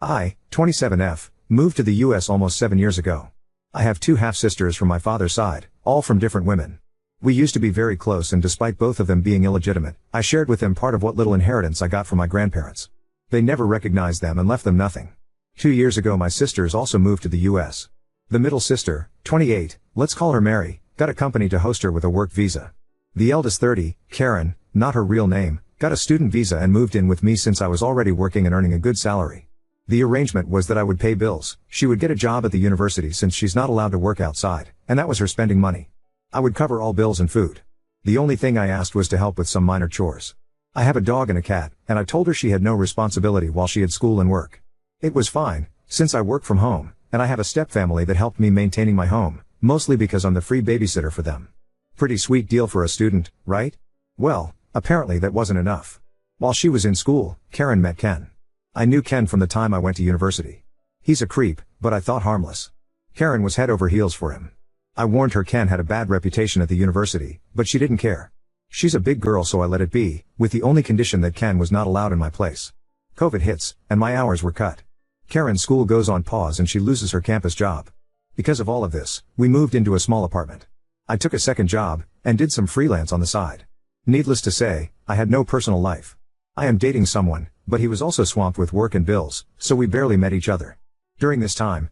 I, 27F, moved to the US almost 7 years ago. I have two half-sisters from my father's side, all from different women. We used to be very close, and despite both of them being illegitimate, I shared with them part of what little inheritance I got from my grandparents. They never recognized them and left them nothing. 2 years ago my sisters also moved to the US. The middle sister, 28, let's call her Mary, got a company to host her with a work visa. The eldest 30, Karen, not her real name, got a student visa and moved in with me since I was already working and earning a good salary. The arrangement was that I would pay bills, she would get a job at the university since she's not allowed to work outside, and that was her spending money. I would cover all bills and food. The only thing I asked was to help with some minor chores. I have a dog and a cat, and I told her she had no responsibility while she had school and work. It was fine, since I work from home, and I have a stepfamily that helped me maintaining my home, mostly because I'm the free babysitter for them. Pretty sweet deal for a student, right? Well, apparently that wasn't enough. While she was in school, Karen met Ken. I knew Ken from the time I went to university. He's a creep, but I thought harmless. Karen was head over heels for him. I warned her Ken had a bad reputation at the university, but she didn't care. She's a big girl, so I let it be, with the only condition that Ken was not allowed in my place. COVID hits, and my hours were cut. Karen's school goes on pause and she loses her campus job. Because of all of this, we moved into a small apartment. I took a second job, and did some freelance on the side. Needless to say, I had no personal life. I am dating someone, but he was also swamped with work and bills, so we barely met each other. During this time,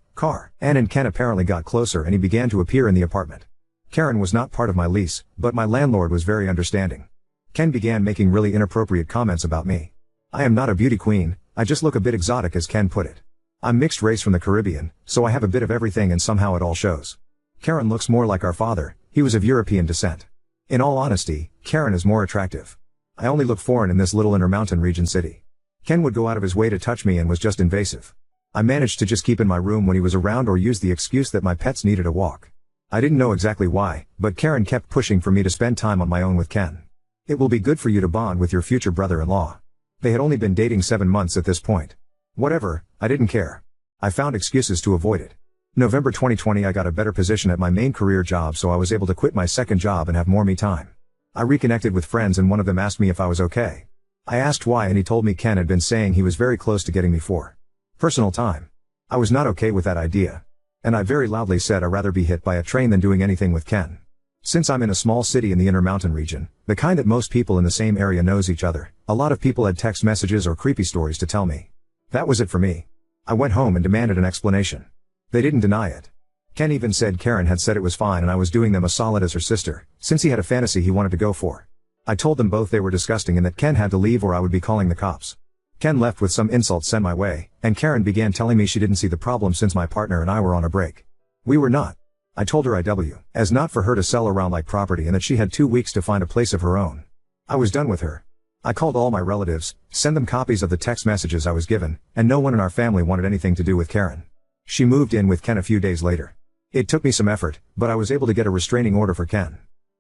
Ann and Ken apparently got closer and he began to appear in the apartment. Karen was not part of my lease, but my landlord was very understanding. Ken began making really inappropriate comments about me. I am not a beauty queen, I just look a bit exotic, as Ken put it. I'm mixed race from the Caribbean, so I have a bit of everything and somehow it all shows. Karen looks more like our father, he was of European descent. In all honesty, Karen is more attractive. I only look foreign in this little Intermountain region city. Ken would go out of his way to touch me and was just invasive. I managed to just keep in my room when he was around or use the excuse that my pets needed a walk. I didn't know exactly why, but Karen kept pushing for me to spend time on my own with Ken. It will be good for you to bond with your future brother-in-law. They had only been dating 7 months at this point. Whatever, I didn't care. I found excuses to avoid it. November 2020 I got a better position at my main career job, so I was able to quit my second job and have more me time. I reconnected with friends and one of them asked me if I was okay. I asked why and he told me Ken had been saying he was very close to getting me for personal time. I was not okay with that idea. And I very loudly said I'd rather be hit by a train than doing anything with Ken. Since I'm in a small city in the Intermountain region, the kind that most people in the same area knows each other, a lot of people had text messages or creepy stories to tell me. That was it for me. I went home and demanded an explanation. They didn't deny it. Ken even said Karen had said it was fine and I was doing them a solid as her sister, since he had a fantasy he wanted to go for. I told them both they were disgusting and that Ken had to leave or I would be calling the cops. Ken left with some insults sent my way, and Karen began telling me she didn't see the problem since my partner and I were on a break. We were not. I told her IW, as not for her to sell around like property and that she had 2 weeks to find a place of her own. I was done with her. I called all my relatives, sent them copies of the text messages I was given, and no one in our family wanted anything to do with Karen. She moved in with Ken a few days later. It took me some effort, but I was able to get a restraining order for Ken.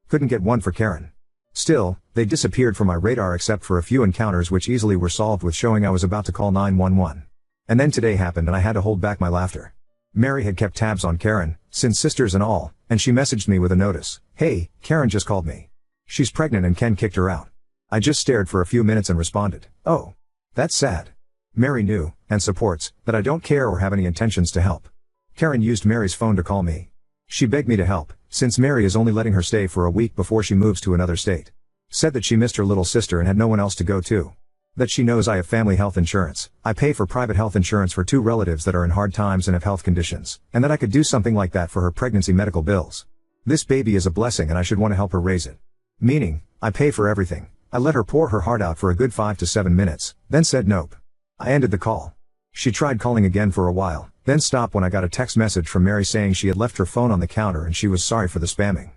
Couldn't get one for Karen. Still, they disappeared from my radar except for a few encounters which easily were solved with showing I was about to call 911. And then today happened and I had to hold back my laughter. Mary had kept tabs on Karen, since sisters and all, and she messaged me with a notice. Hey, Karen just called me. She's pregnant and Ken kicked her out. I just stared for a few minutes and responded, oh. That's sad. Mary knew, and supports, that I don't care or have any intentions to help. Karen used Mary's phone to call me. She begged me to help, since Mary is only letting her stay for a week before she moves to another state. Said that she missed her little sister and had no one else to go to. That she knows I have family health insurance. I pay for private health insurance for 2 relatives that are in hard times and have health conditions, and that I could do something like that for her pregnancy medical bills. This baby is a blessing and I should want to help her raise it. Meaning, I pay for everything. I let her pour her heart out for a good 5 to 7 minutes, then said nope. I ended the call. She tried calling again for a while, then stopped when I got a text message from Mary saying she had left her phone on the counter and she was sorry for the spamming.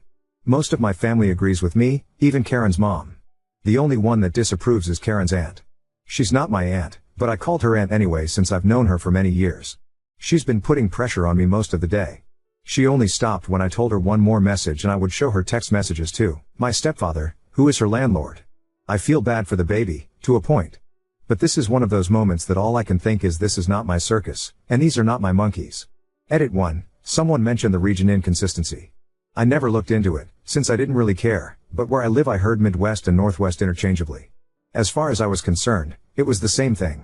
Most of my family agrees with me, even Karen's mom. The only one that disapproves is Karen's aunt. She's not my aunt, but I called her aunt anyway since I've known her for many years. She's been putting pressure on me most of the day. She only stopped when I told her one more message and I would show her text messages too. My stepfather, who is her landlord. I feel bad for the baby, to a point. But this is one of those moments that all I can think is this is not my circus, and these are not my monkeys. Edit 1. Someone mentioned the region inconsistency. I never looked into it, since I didn't really care, but where I live I heard Midwest and Northwest interchangeably. As far as I was concerned, it was the same thing.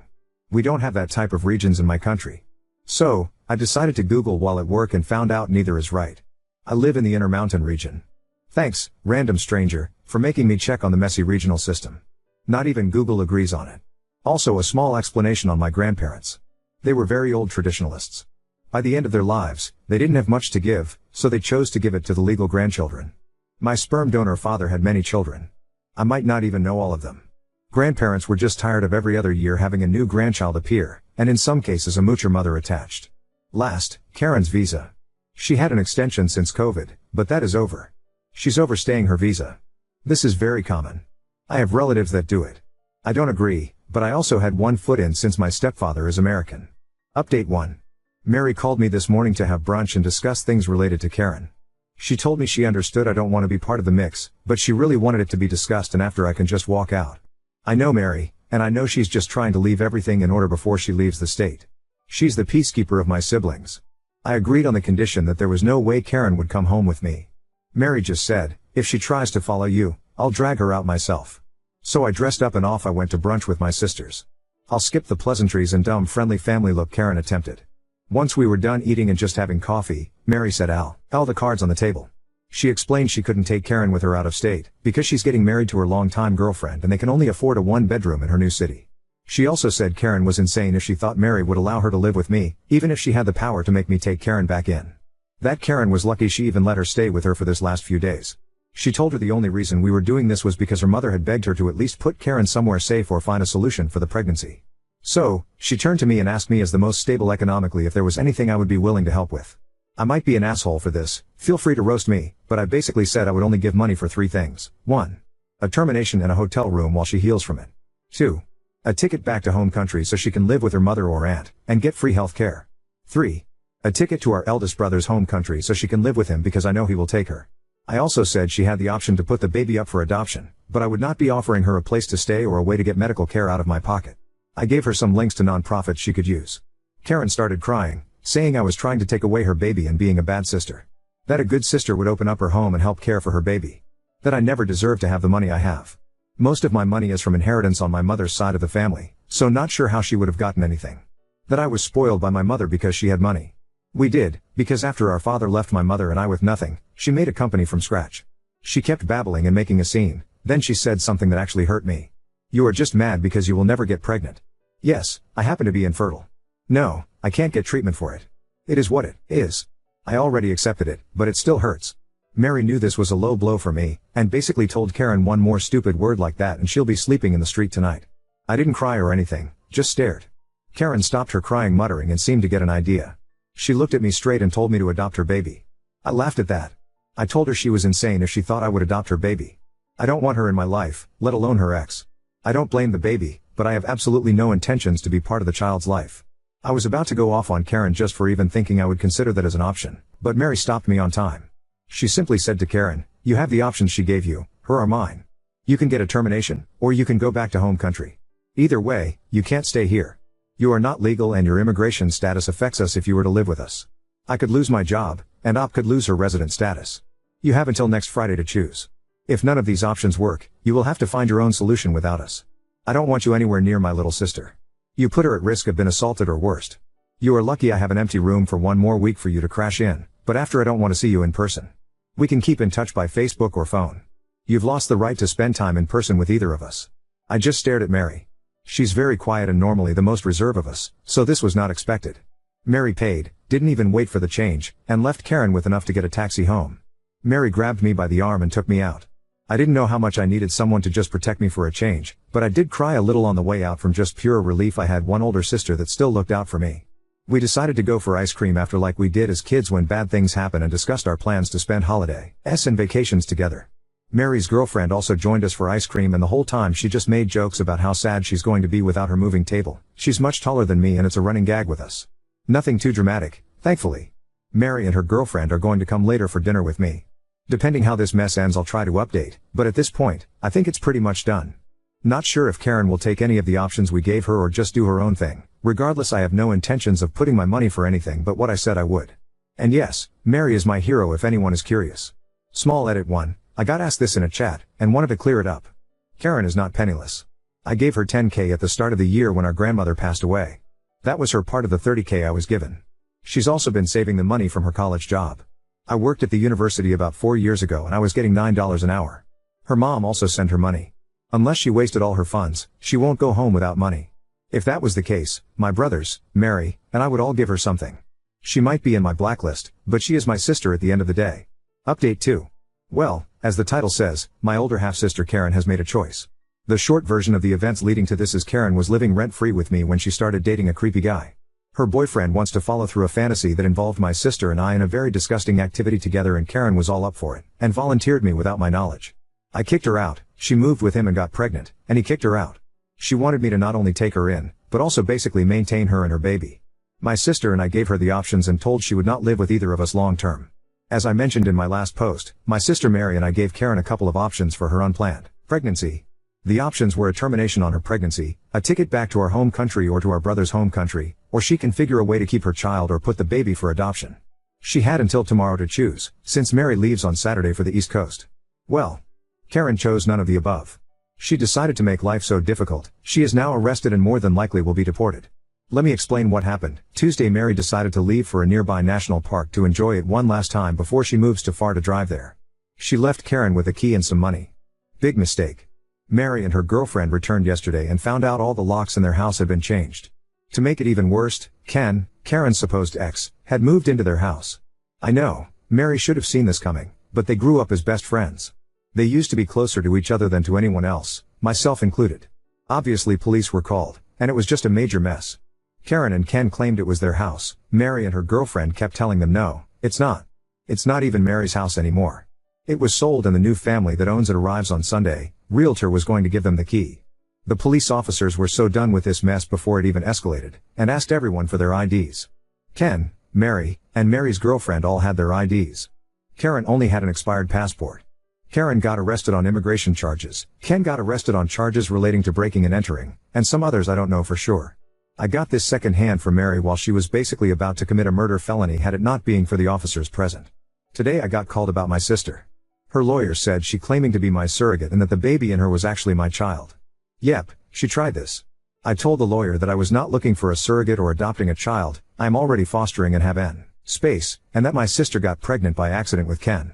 We don't have that type of regions in my country. So, I decided to Google while at work and found out neither is right. I live in the Intermountain region. Thanks, random stranger, for making me check on the messy regional system. Not even Google agrees on it. Also a small explanation on my grandparents. They were very old traditionalists. By the end of their lives, they didn't have much to give, so they chose to give it to the legal grandchildren. My sperm donor father had many children. I might not even know all of them. Grandparents were just tired of every other year having a new grandchild appear, and in some cases a moocher mother attached. Last, Karen's visa. She had an extension since COVID, but that is over. She's overstaying her visa. This is very common. I have relatives that do it. I don't agree, but I also had one foot in since my stepfather is American. Update 1. Mary called me this morning to have brunch and discuss things related to Karen. She told me she understood I don't want to be part of the mix, but she really wanted it to be discussed and after I can just walk out. I know Mary, and I know she's just trying to leave everything in order before she leaves the state. She's the peacekeeper of my siblings. I agreed on the condition that there was no way Karen would come home with me. Mary just said, if she tries to follow you, I'll drag her out myself. So I dressed up and off I went to brunch with my sisters. I'll skip the pleasantries and dumb friendly family look Karen attempted. Once we were done eating and just having coffee, Mary said all the cards on the table. She explained she couldn't take Karen with her out of state, because she's getting married to her longtime girlfriend and they can only afford a one-bedroom in her new city. She also said Karen was insane if she thought Mary would allow her to live with me, even if she had the power to make me take Karen back in. That Karen was lucky she even let her stay with her for this last few days. She told her the only reason we were doing this was because her mother had begged her to at least put Karen somewhere safe or find a solution for the pregnancy. So, she turned to me and asked me as the most stable economically if there was anything I would be willing to help with. I might be an asshole for this, feel free to roast me, but I basically said I would only give money for 3 things. 1. A termination in a hotel room while she heals from it. 2. A ticket back to home country so she can live with her mother or aunt, and get free health care. 3. A ticket to our eldest brother's home country so she can live with him because I know he will take her. I also said she had the option to put the baby up for adoption, but I would not be offering her a place to stay or a way to get medical care out of my pocket. I gave her some links to nonprofits she could use. Karen started crying, saying I was trying to take away her baby and being a bad sister. That a good sister would open up her home and help care for her baby. That I never deserved to have the money I have. Most of my money is from inheritance on my mother's side of the family, so not sure how she would have gotten anything. That I was spoiled by my mother because she had money. We did, because after our father left my mother and I with nothing, she made a company from scratch. She kept babbling and making a scene, then she said something that actually hurt me. You are just mad because you will never get pregnant. Yes, I happen to be infertile. No, I can't get treatment for it. It is what it is. I already accepted it, but it still hurts. Mary knew this was a low blow for me, and basically told Karen one more stupid word like that and she'll be sleeping in the street tonight. I didn't cry or anything, just stared. Karen stopped her crying muttering and seemed to get an idea. She looked at me straight and told me to adopt her baby. I laughed at that. I told her she was insane if she thought I would adopt her baby. I don't want her in my life, let alone her ex. I don't blame the baby, but I have absolutely no intentions to be part of the child's life. I was about to go off on Karen just for even thinking I would consider that as an option, but Mary stopped me on time. She simply said to Karen, you have the options she gave you, her or mine. You can get a termination, or you can go back to home country. Either way, you can't stay here. You are not legal and your immigration status affects us if you were to live with us. I could lose my job, and Op could lose her resident status. You have until next Friday to choose. If none of these options work, you will have to find your own solution without us. I don't want you anywhere near my little sister. You put her at risk of being assaulted or worst. You are lucky I have an empty room for one more week for you to crash in, but after I don't want to see you in person. We can keep in touch by Facebook or phone. You've lost the right to spend time in person with either of us. I just stared at Mary. She's very quiet and normally the most reserved of us, so this was not expected. Mary paid, didn't even wait for the change, and left Karen with enough to get a taxi home. Mary grabbed me by the arm and took me out. I didn't know how much I needed someone to just protect me for a change, but I did cry a little on the way out from just pure relief I had one older sister that still looked out for me. We decided to go for ice cream after like we did as kids when bad things happen and discussed our plans to spend holidays and vacations together. Mary's girlfriend also joined us for ice cream and the whole time she just made jokes about how sad she's going to be without her moving table. She's much taller than me and it's a running gag with us. Nothing too dramatic, thankfully. Mary and her girlfriend are going to come later for dinner with me. Depending how this mess ends I'll try to update, but at this point, I think it's pretty much done. Not sure if Karen will take any of the options we gave her or just do her own thing. Regardless I have no intentions of putting my money for anything but what I said I would. And yes, Mary is my hero if anyone is curious. Small edit 1. I got asked this in a chat, and wanted to clear it up. Karen is not penniless. I gave her $10K at the start of the year when our grandmother passed away. That was her part of the $30K I was given. She's also been saving the money from her college job. I worked at the university about 4 years ago and I was getting $9 an hour. Her mom also sent her money. Unless she wasted all her funds, she won't go home without money. If that was the case, my brothers, Mary, and I would all give her something. She might be in my blacklist, but she is my sister at the end of the day. Update 2. Well, as the title says, my older half-sister Karen has made a choice. The short version of the events leading to this is Karen was living rent-free with me when she started dating a creepy guy. Her boyfriend wants to follow through a fantasy that involved my sister and I in a very disgusting activity together, and Karen was all up for it, and volunteered me without my knowledge. I kicked her out, she moved with him and got pregnant, and he kicked her out. She wanted me to not only take her in, but also basically maintain her and her baby. My sister and I gave her the options and told she would not live with either of us long term. As I mentioned in my last post, my sister Mary and I gave Karen a couple of options for her unplanned pregnancy. The options were a termination on her pregnancy, a ticket back to our home country or to our brother's home country, or she can figure a way to keep her child or put the baby for adoption. She had until tomorrow to choose, since Mary leaves on Saturday for the East Coast. Well, Karen chose none of the above. She decided to make life so difficult, she is now arrested and more than likely will be deported. Let me explain what happened. Tuesday, Mary decided to leave for a nearby national park to enjoy it one last time before she moves too far to drive there. She left Karen with a key and some money. Big mistake. Mary and her girlfriend returned yesterday and found out all the locks in their house had been changed. To make it even worse, Ken, Karen's supposed ex, had moved into their house. I know, Mary should have seen this coming, but they grew up as best friends. They used to be closer to each other than to anyone else, myself included. Obviously police were called, and it was just a major mess. Karen and Ken claimed it was their house. Mary and her girlfriend kept telling them no, it's not. It's not even Mary's house anymore. It was sold and the new family that owns it arrives on Sunday. Realtor was going to give them the key. The police officers were so done with this mess before it even escalated, and asked everyone for their IDs. Ken, Mary, and Mary's girlfriend all had their IDs. Karen only had an expired passport. Karen got arrested on immigration charges. Ken got arrested on charges relating to breaking and entering, and some others I don't know for sure. I got this second-hand from Mary while she was basically about to commit a murder felony had it not being for the officers present. Today I got called about my sister. Her lawyer said she claiming to be my surrogate and that the baby in her was actually my child. Yep, she tried this. I told the lawyer that I was not looking for a surrogate or adopting a child, I am already fostering and have an space, and that my sister got pregnant by accident with Ken.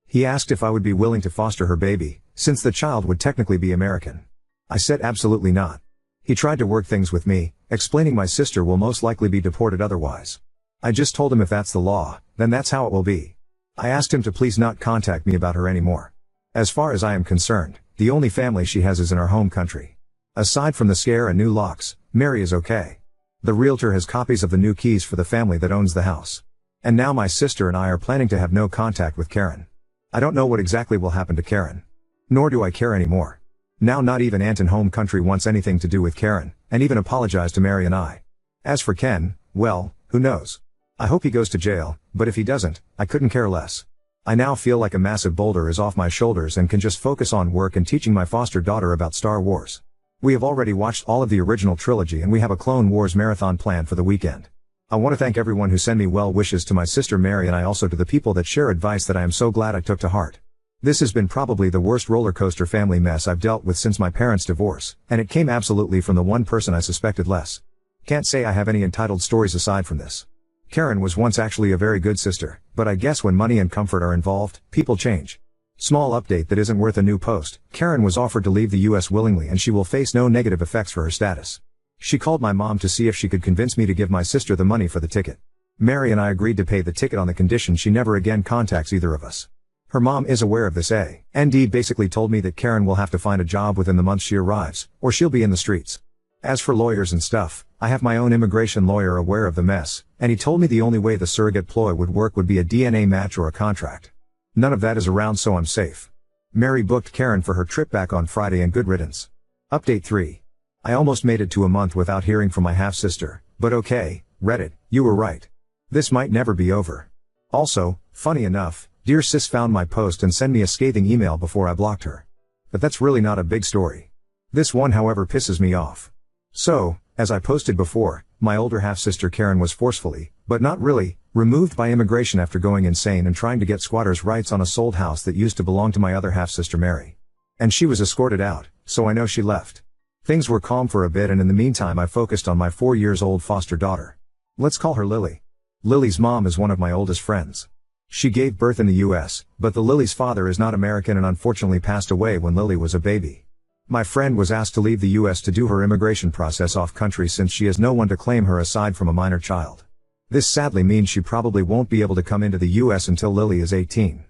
He asked if I would be willing to foster her baby, since the child would technically be American. I said absolutely not. He tried to work things with me, explaining my sister will most likely be deported otherwise. I just told him if that's the law, then that's how it will be. I asked him to please not contact me about her anymore. As far as I am concerned, the only family she has is in our home country. Aside from the scare and new locks, Mary is okay. The realtor has copies of the new keys for the family that owns the house. And now my sister and I are planning to have no contact with Karen. I don't know what exactly will happen to Karen. Nor do I care anymore. Now not even Aunt in home country wants anything to do with Karen, and even apologized to Mary and I. As for Ken, well, who knows? I hope he goes to jail, but if he doesn't, I couldn't care less. I now feel like a massive boulder is off my shoulders and can just focus on work and teaching my foster daughter about Star Wars. We have already watched all of the original trilogy and we have a Clone Wars marathon planned for the weekend. I want to thank everyone who send me well wishes to my sister Mary, and I also to the people that share advice that I am so glad I took to heart. This has been probably the worst roller coaster family mess I've dealt with since my parents' divorce, and it came absolutely from the one person I suspected less. Can't say I have any entitled stories aside from this. Karen was once actually a very good sister, but I guess when money and comfort are involved, people change. Small update that isn't worth a new post. Karen was offered to leave the US willingly and she will face no negative effects for her status. She called my mom to see if she could convince me to give my sister the money for the ticket. Mary and I agreed to pay the ticket on the condition she never again contacts either of us. Her mom is aware of this. AND basically told me that Karen will have to find a job within the month she arrives, or she'll be in the streets. As for lawyers and stuff, I have my own immigration lawyer aware of the mess, and he told me the only way the surrogate ploy would work would be a DNA match or a contract. None of that is around, so I'm safe. Mary booked Karen for her trip back on Friday and good riddance. Update 3. I almost made it to a month without hearing from my half-sister, but okay, Reddit, you were right. This might never be over. Also, funny enough, dear sis found my post and sent me a scathing email before I blocked her. But that's really not a big story. This one however pisses me off. So, as I posted before, my older half-sister Karen was forcefully, but not really, removed by immigration after going insane and trying to get squatters' rights on a sold house that used to belong to my other half-sister Mary. And she was escorted out, so I know she left. Things were calm for a bit, and in the meantime I focused on my 4-year-old foster daughter. Let's call her Lily. Lily's mom is one of my oldest friends. She gave birth in the US, but Lily's father is not American and unfortunately passed away when Lily was a baby. My friend was asked to leave the US to do her immigration process off country since she has no one to claim her aside from a minor child. This sadly means she probably won't be able to come into the US until Lily is 18.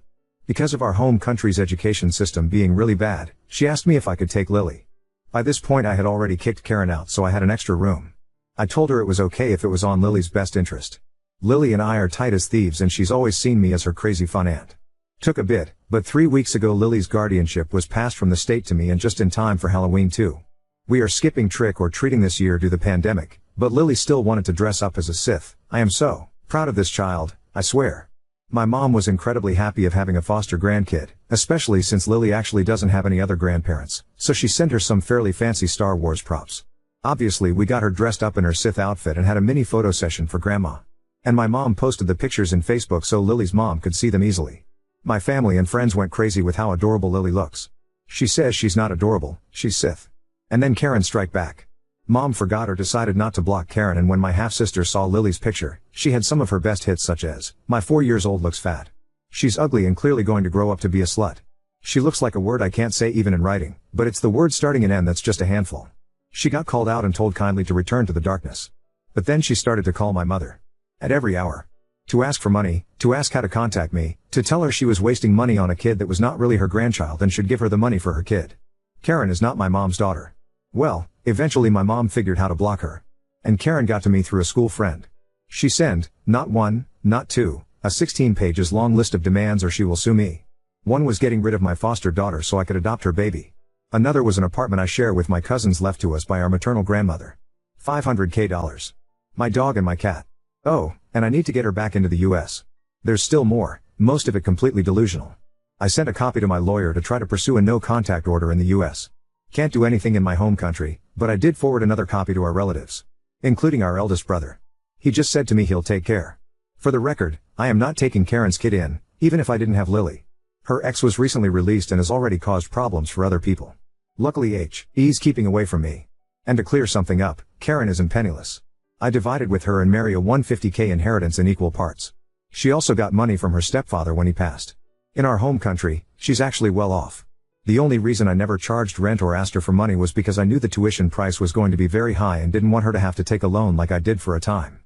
Because of our home country's education system being really bad, she asked me if I could take Lily. By this point I had already kicked Karen out, so I had an extra room. I told her it was okay if it was on Lily's best interest. Lily and I are tight as thieves and she's always seen me as her crazy fun aunt. Took a bit, but 3 weeks ago Lily's guardianship was passed from the state to me, and just in time for Halloween too. We are skipping trick or treating this year due to the pandemic, but Lily still wanted to dress up as a Sith. I am so proud of this child, I swear. My mom was incredibly happy of having a foster grandkid, especially since Lily actually doesn't have any other grandparents, so she sent her some fairly fancy Star Wars props. Obviously we got her dressed up in her Sith outfit and had a mini photo session for Grandma. And my mom posted the pictures in Facebook so Lily's mom could see them easily. My family and friends went crazy with how adorable Lily looks. She says she's not adorable, she's Sith. And then Karen strike back. Mom forgot or decided not to block Karen, and when my half-sister saw Lily's picture, she had some of her best hits such as, "My 4-year-old looks fat. She's ugly and clearly going to grow up to be a slut. She looks like a word I can't say even in writing, but it's the word starting in N that's just a handful." She got called out and told kindly to return to the darkness. But then she started to call my mother. At every hour. To ask for money, to ask how to contact me, to tell her she was wasting money on a kid that was not really her grandchild and should give her the money for her kid. Karen is not my mom's daughter. Well, eventually my mom figured how to block her. And Karen got to me through a school friend. She sent, not one, not two, a 16 pages long list of demands or she will sue me. One was getting rid of my foster daughter so I could adopt her baby. Another was an apartment I share with my cousins left to us by our maternal grandmother. $500K. My dog and my cat. Oh, and I need to get her back into the US. There's still more, most of it completely delusional. I sent a copy to my lawyer to try to pursue a no-contact order in the US. Can't do anything in my home country, but I did forward another copy to our relatives. Including our eldest brother. He just said to me he'll take care. For the record, I am not taking Karen's kid in, even if I didn't have Lily. Her ex was recently released and has already caused problems for other people. Luckily he's keeping away from me. And to clear something up, Karen isn't penniless. I divided with her and marry a $150K inheritance in equal parts. She also got money from her stepfather when he passed. In our home country, she's actually well off. The only reason I never charged rent or asked her for money was because I knew the tuition price was going to be very high and didn't want her to have to take a loan like I did for a time.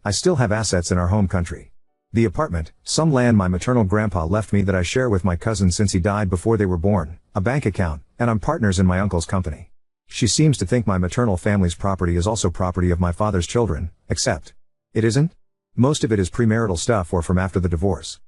I still have assets in our home country. The apartment, some land my maternal grandpa left me that I share with my cousin since he died before they were born, a bank account, and I'm partners in my uncle's company. She seems to think my maternal family's property is also property of my father's children, except it isn't. Most of it is premarital stuff or from after the divorce.